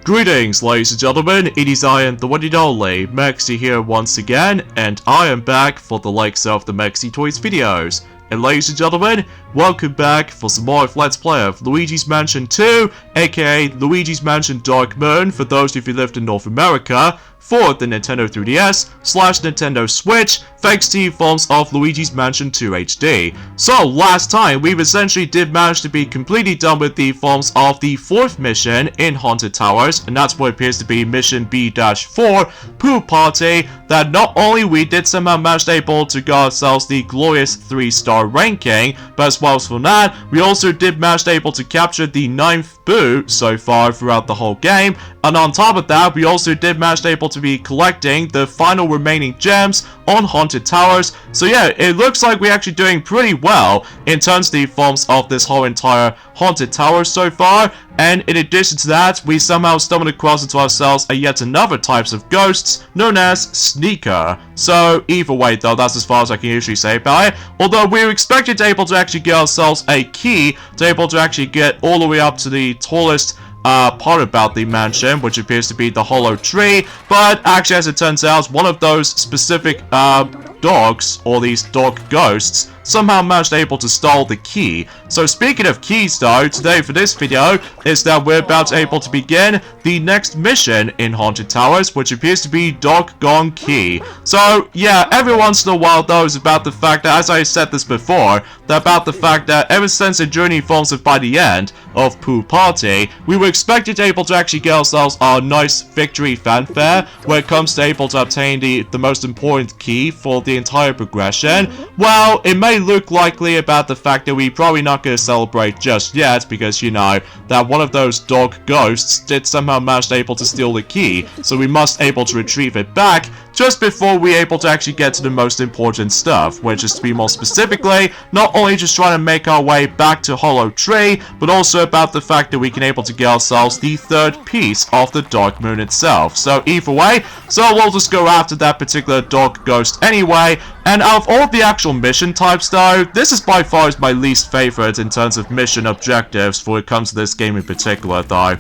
Greetings, ladies and gentlemen, it is I am the one and only Maxi here once again, and I am back for the likes of the Maxi Toys videos. And ladies and gentlemen, welcome back for some more of Let's Play of Luigi's Mansion 2, aka Luigi's Mansion Dark Moon for those of you who lived in North America, for the Nintendo 3DS/Nintendo Switch, thanks to forms of Luigi's Mansion 2 HD. So last time, we essentially did manage to be completely done with the forms of the 4th mission in Haunted Towers, and that's what appears to be Mission B-4, Poo Party, that not only we did somehow manage able to get ourselves the glorious 3-star ranking, but as well as for that, we also did manage able to capture the 9th Boo so far throughout the whole game, and on top of that, we also did manage able to be collecting the final remaining gems on Haunted Towers. So yeah, it looks like we're actually doing pretty well in terms of the forms of this whole entire Haunted Tower so far. And in addition to that, we somehow stumbled across into ourselves a yet another types of ghosts known as Sneaker. So either way though, that's as far as I can usually say about it. Although we were expected to able to actually get ourselves a key to able to actually get all the way up to the tallest part about the mansion, which appears to be the hollow tree, but actually as it turns out, one of those specific dogs, or these dog ghosts, somehow managed able to steal the key. So speaking of keys though, today for this video is that we're about to able to begin the next mission in Haunted Towers, which appears to be Doggone Key. So yeah, every once in a while though is about the fact that, as I said this before, about the fact that ever since the journey forms of by the end of Poo Party, we were expected to able to actually get ourselves our nice victory fanfare when it comes to able to obtain the most important key for the entire progression. Well, it may look likely about the fact that we probably not going to celebrate just yet, because you know that one of those dog ghosts did somehow manage able to steal the key, so we must able to retrieve it back just before we able to actually get to the most important stuff, which is to be more specifically not only just trying to make our way back to Hollow Tree, but also about the fact that we can able to get ourselves the 3rd piece of the Dark Moon itself. So either way, so we'll just go after that particular dog ghost anyway. And out of all the actual mission types though, this is by far my least favorite in terms of mission objectives for it comes to this game in particular though.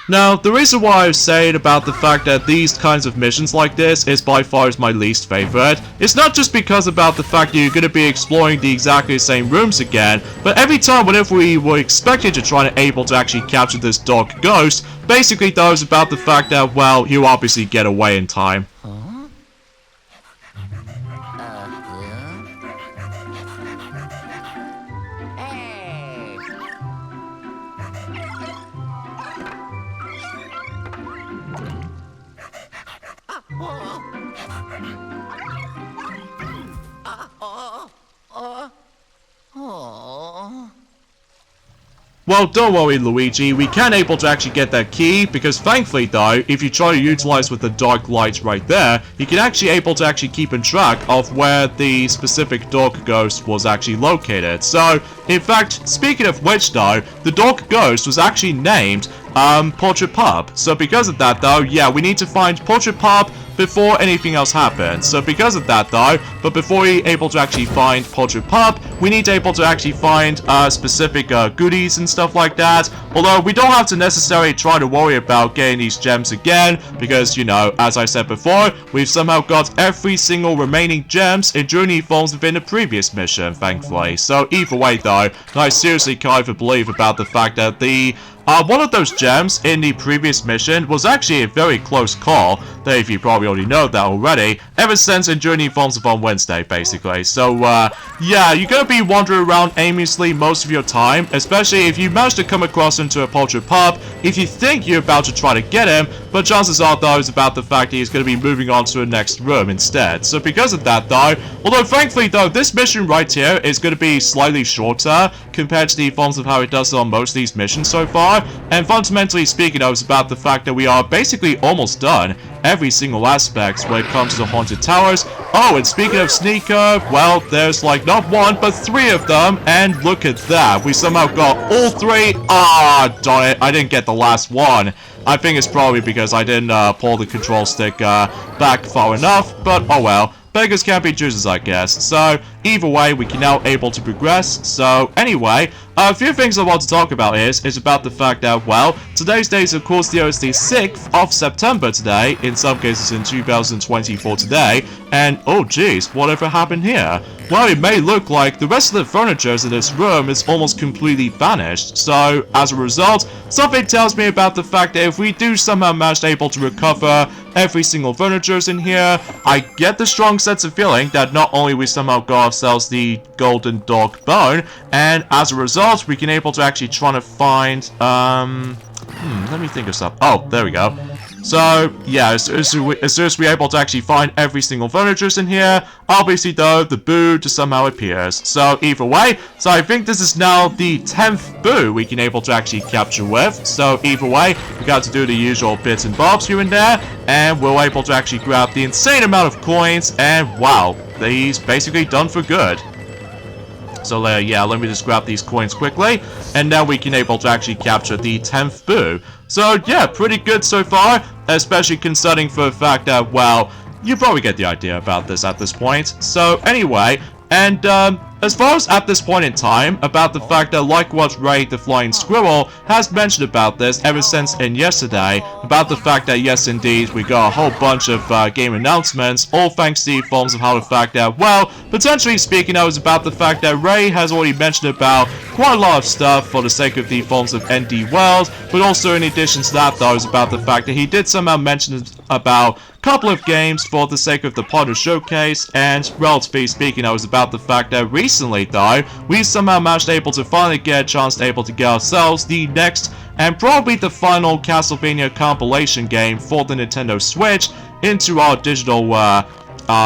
Now, the reason why I was saying about the fact that these kinds of missions like this is by far my least favorite, it's not just because about the fact that you're going to be exploring the exactly same rooms again, but every time whenever we were expected to try and able to actually capture this dog ghost, basically though is about the fact that, well, you obviously get away in time. Well, don't worry Luigi, we can able to actually get that key, because thankfully though, if you try to utilize with the dark light right there, you can actually able to actually keep in track of where the specific dog ghost was actually located. So, in fact, speaking of which though, the dog ghost was actually named Portrait Pup. So because of that though, yeah, we need to find Portrait Pup before anything else happens. So because of that though, but before we able to actually find Portrait Pup, we need to able to actually find specific goodies and stuff like that. Although we don't have to necessarily try to worry about getting these gems again, because you know, as I said before, we've somehow got every single remaining gems in journey forms within the previous mission, thankfully. So either way though, I seriously can't even believe about the fact that the one of those gems in the previous mission was actually a very close call, that if you probably already know that already, ever since in Journey Forms of on Wednesday, basically. So, yeah, you're gonna be wandering around aimlessly most of your time, especially if you manage to come across into a Portrait Pup, if you think you're about to try to get him, but chances are, though, is about the fact that he's gonna be moving on to the next room instead. So because of that, though, although thankfully, though, this mission right here is gonna be slightly shorter compared to the forms of how it does on most of these missions so far, far, and fundamentally speaking, I was about the fact that we are basically almost done every single aspect when it comes to the Haunted Towers. Oh, and speaking of sneaker, well, there's like not one, but 3 of them, and look at that. We somehow got all 3. Ah, darn it, I didn't get the last one. I think it's probably because I didn't pull the control stick back far enough, but oh well. Beggars can't be choosers, I guess. So, either way, we can now able to progress. So, anyway, a few things I want to talk about is about the fact that, well, today's date is, of course, the 6th of September today. In some cases, in 2024 today. And, oh, jeez, whatever happened here? Well, it may look like the rest of the furniture in this room is almost completely vanished. So, as a result, something tells me about the fact that if we do somehow manage to able to recover every single furniture in here, I get the strong sense of feeling that not only we somehow got ourselves the golden dog bone, and as a result, we can able to actually try to find, let me think of something. Oh, there we go. So, yeah, as soon as we're able to actually find every single furniture in here, obviously, though, the boo just somehow appears. So, either way, so I think this is now the 10th boo we can able to actually capture with. So, either way, we got to do the usual bits and bobs here and there, and we're able to actually grab the insane amount of coins, and wow, he's basically done for good. So, yeah, let me just grab these coins quickly, and now we can able to actually capture the 10th boo. So, yeah, pretty good so far, especially considering for the fact that, well, you probably get the idea about this at this point. So, anyway, and, as far as at this point in time, about the fact that like what Ray the Flying Squirrel has mentioned about this ever since in yesterday, about the fact that yes indeed, we got a whole bunch of game announcements, all thanks to the forms of how the fact that, well, potentially speaking, I was about the fact that Ray has already mentioned about quite a lot of stuff for the sake of the forms of ND World, but also in addition to that, though, is about the fact that he did somehow mention about couple of games for the sake of the Potter Showcase, and relatively speaking, I was about the fact that recently, though, we somehow managed able to finally get a chance to able to get ourselves the next and probably the final Castlevania compilation game for the Nintendo Switch into our digital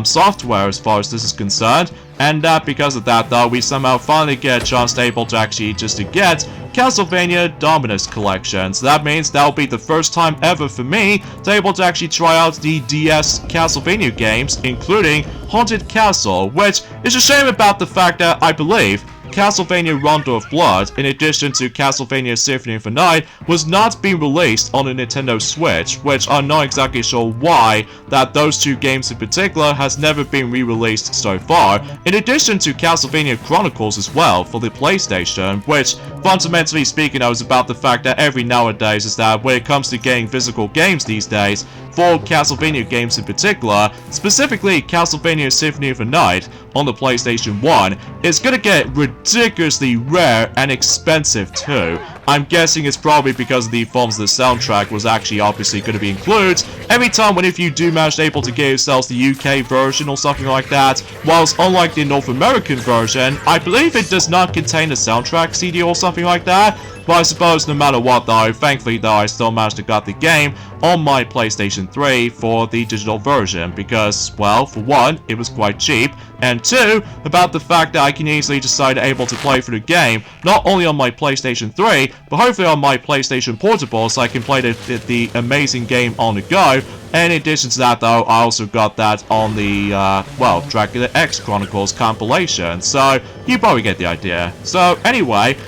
software as far as this is concerned. And because of that, though, we somehow finally get a chance to able to actually just to get Castlevania Dominus Collection. So that means that'll be the first time ever for me to able to actually try out the DS Castlevania games, including Haunted Castle, which is a shame about the fact that I believe Castlevania Rondo of Blood, in addition to Castlevania Symphony of the Night, was not being released on the Nintendo Switch, which I'm not exactly sure why that those 2 games in particular has never been re-released so far, in addition to Castlevania Chronicles as well for the PlayStation, which, fundamentally speaking, I was about the fact that every nowadays is that when it comes to getting physical games these days, for Castlevania games in particular, specifically Castlevania Symphony of the Night on the PlayStation 1, it's gonna get ridiculously rare and expensive too. I'm guessing it's probably because of the forms of the soundtrack was actually obviously going to be included. Every time when if you do manage to able to get yourselves the UK version or something like that, whilst unlike the North American version, I believe it does not contain a soundtrack CD or something like that. But I suppose no matter what though, thankfully though, I still managed to get the game on my PlayStation 3 for the digital version because, well, for one, it was quite cheap, and two, about the fact that I can easily decide able to play through the game, not only on my PlayStation 3, but hopefully on my PlayStation Portable so I can play the amazing game on the go. And in addition to that though, I also got that on the, well, Dracula X Chronicles compilation, so you probably get the idea. So anyway,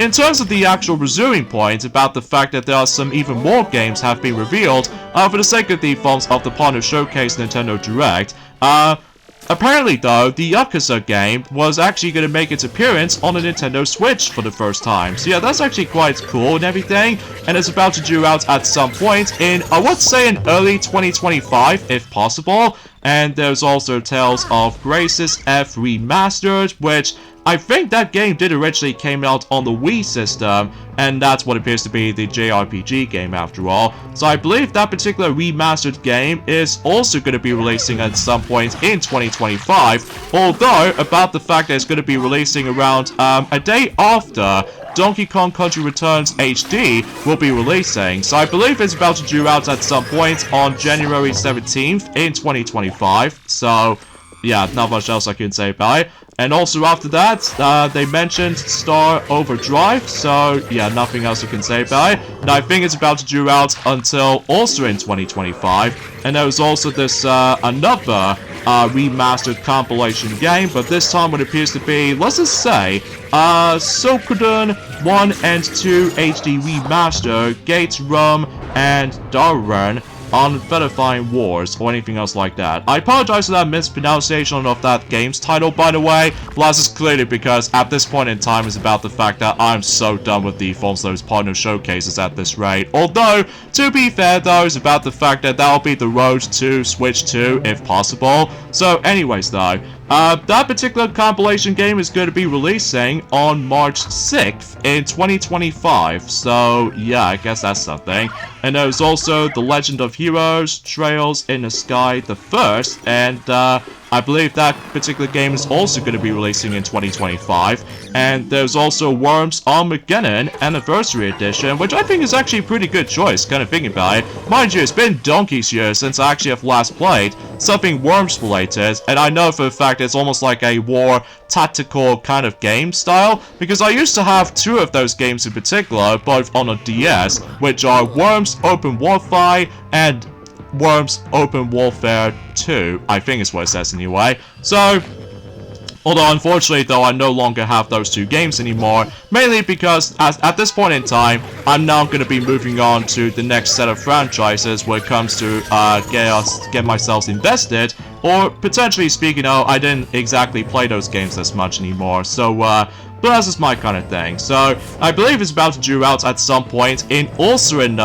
in terms of the actual resuming point about the fact that there are some even more games have been revealed, for the sake of the forms of the Potter Showcase Nintendo Direct, apparently though, the Yakuza game was actually going to make its appearance on the Nintendo Switch for the first time. So yeah, that's actually quite cool and everything, and it's about to due out at some point in, I would say, in early 2025, if possible. And there's also Tales of Graces F Remastered, which I think that game did originally came out on the Wii system, and that's what appears to be the JRPG game after all. So I believe that particular remastered game is also going to be releasing at some point in 2025, although about the fact that it's going to be releasing around a day after Donkey Kong Country Returns HD will be releasing. So I believe it's about to due out at some point on January 17th in 2025. So yeah, not much else I can say about it. And also after that, they mentioned Star Overdrive, so yeah, nothing else I can say about it. And I think it's about to due out until also in 2025. And there was also this another remastered compilation game, but this time what appears to be, let's just say, Suikoden 1 and 2 HD Remaster, Gates Rum and Darren on Verifying Wars, or anything else like that. I apologize for that mispronunciation of that game's title, by the way. Well, that's just clearly because at this point in time it's about the fact that I'm so done with the those partner showcases at this rate. Although, to be fair though, it's about the fact that that'll be the road to Switch 2, if possible. So anyways though, that particular compilation game is going to be releasing on March 6th in 2025. So yeah, I guess that's something. And there's also The Legend of Heroes, Trails in the Sky the First, and I believe that particular game is also going to be releasing in 2025. And there's also Worms Armageddon Anniversary Edition, which I think is actually a pretty good choice, kind of thinking about it. Mind you, it's been donkey's years since I actually have last played something Worms related, and I know for a fact it's almost like a war tactical kind of game style, because I used to have two of those games in particular, both on a DS, which are Worms Open Warfare and Worms Open Warfare 2, I think is what it says anyway. So, although unfortunately though I no longer have those two games anymore, mainly because at this point in time, I'm now going to be moving on to the next set of franchises when it comes to get myself invested, or potentially speaking of, I didn't exactly play those games as much anymore, so but that's just my kind of thing. So, I believe it's about to due out at some point also in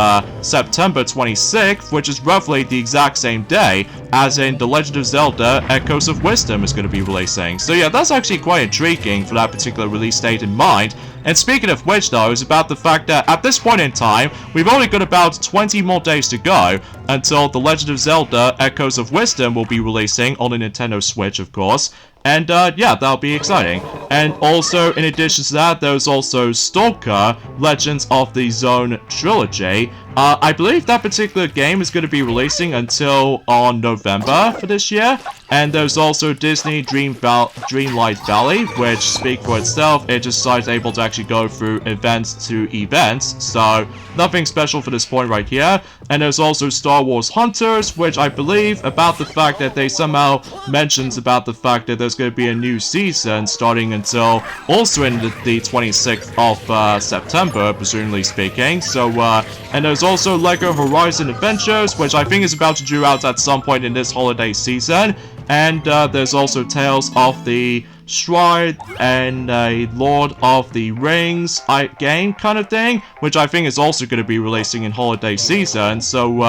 September 26th, which is roughly the exact same day as in The Legend of Zelda Echoes of Wisdom is going to be releasing. So yeah, that's actually quite intriguing for that particular release date in mind. And speaking of which though, is about the fact that at this point in time, we've only got about 20 more days to go until The Legend of Zelda Echoes of Wisdom will be releasing on the Nintendo Switch, of course. And yeah, that'll be exciting. And also, in addition to that, there's also Stalker Legends of the Zone Trilogy. I believe that particular game is going to be releasing until on November for this year. And there's also Disney Dreamlight Valley, which, speak for itself, it just is able to actually go through events to events. So, nothing special for this point right here. And there's also Star Wars Hunters, which I believe about the fact that they somehow mentions about the fact that there's going to be a new season starting until also in the 26th of September, presumably speaking. So, and there's also Lego Horizon Adventures, which I think is about to due out at some point in this holiday season. And there's also Tales of the Stride and a Lord of the Rings game kind of thing, which I think is also going to be releasing in holiday season. So,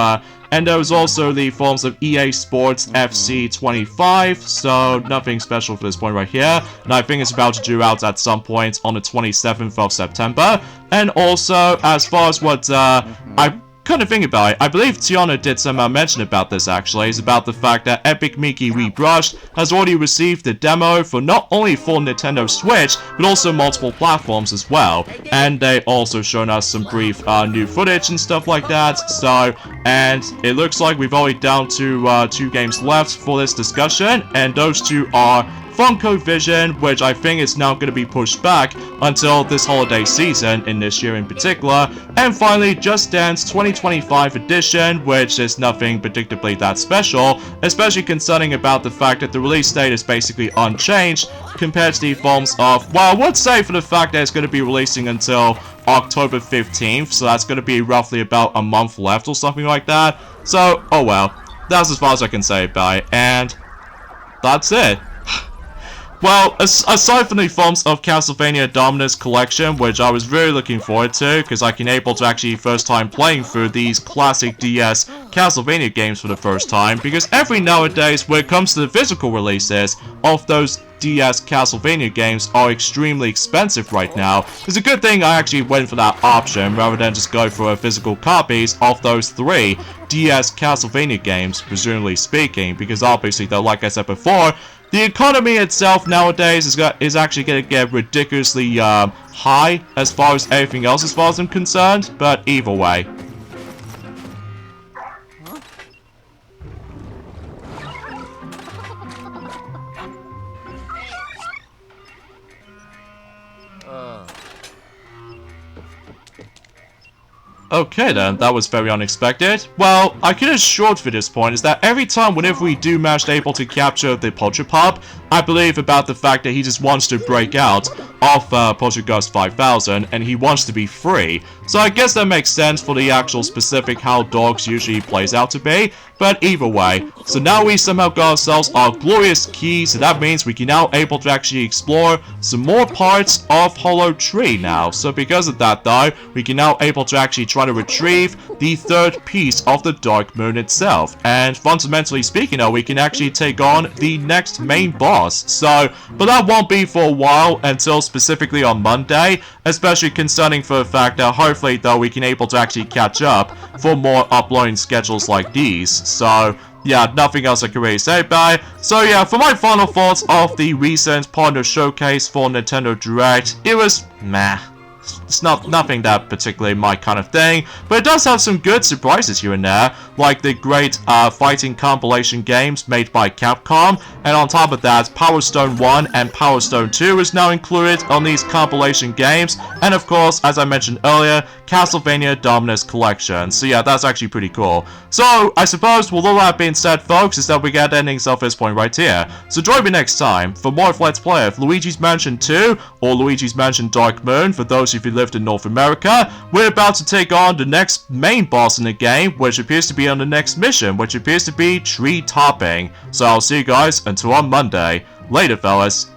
and there was also the forms of EA Sports FC 25, so nothing special for this point right here. And I think it's about to due out at some point on the 27th of September. And also, as far as what I kind of think about it, I believe Tiana did somehow mention about this actually, is about the fact that Epic Mickey Rebrushed has already received the demo for not only for Nintendo Switch, but also multiple platforms as well. And they also shown us some brief new footage and stuff like that. So, and it looks like we've only down to 2 games left for this discussion, and those two are Funko Vision, which I think is now going to be pushed back until this holiday season, in this year in particular, and finally Just Dance 2025 edition, which is nothing predictably that special, especially concerning about the fact that the release date is basically unchanged compared to the forms of, well, I would say for the fact that it's going to be releasing until October 15th, so that's going to be roughly about a month left or something like that. So, oh well, that's as far as I can say about it, and that's it. Well, aside from the forms of Castlevania Dominus Collection, which I was really looking forward to, because I can able to actually first time playing through these classic DS Castlevania games for the first time, because every nowadays, when it comes to the physical releases of those DS Castlevania games are extremely expensive right now. It's a good thing I actually went for that option rather than just go for physical copies of those 3 DS Castlevania games, presumably speaking, because obviously though, like I said before, the economy itself nowadays is actually going to get ridiculously high as far as everything else as far as I'm concerned, but either way. Okay then, that was very unexpected. Well, I can assure for this point is that every time whenever we do manage to able to capture the Polterpup, I believe about the fact that he just wants to break out of Poltergust 5000 and he wants to be free. So I guess that makes sense for the actual specific how dogs usually plays out to be. But either way, so now we somehow got ourselves our glorious key, so that means we can now able to actually explore some more parts of Hollow Tree now. So because of that though, we can now able to actually try to retrieve the third piece of the Dark Moon itself. And fundamentally speaking though, we can actually take on the next main boss. So, but that won't be for a while until specifically on Monday, especially concerning for the fact that hopefully though we can able to actually catch up for more uploading schedules like these. So yeah, nothing else I can really say about it. So yeah, for my final thoughts of the recent partner showcase for Nintendo Direct, it was meh. It's nothing that particularly my kind of thing, but it does have some good surprises here and there, like the great fighting compilation games made by Capcom, and on top of that, Power Stone 1 and Power Stone 2 is now included on these compilation games, and of course, as I mentioned earlier, Castlevania Dominus Collection. So yeah, that's actually pretty cool. So, I suppose with all that being said, folks, is that we get endings of this point right here. So join me next time for more of Let's Play of Luigi's Mansion 2, or Luigi's Mansion Dark Moon, for those of you who lived in North America. We're about to take on the next main boss in the game, which appears to be on the next mission, which appears to be tree topping. So I'll see you guys until on Monday. Later, fellas.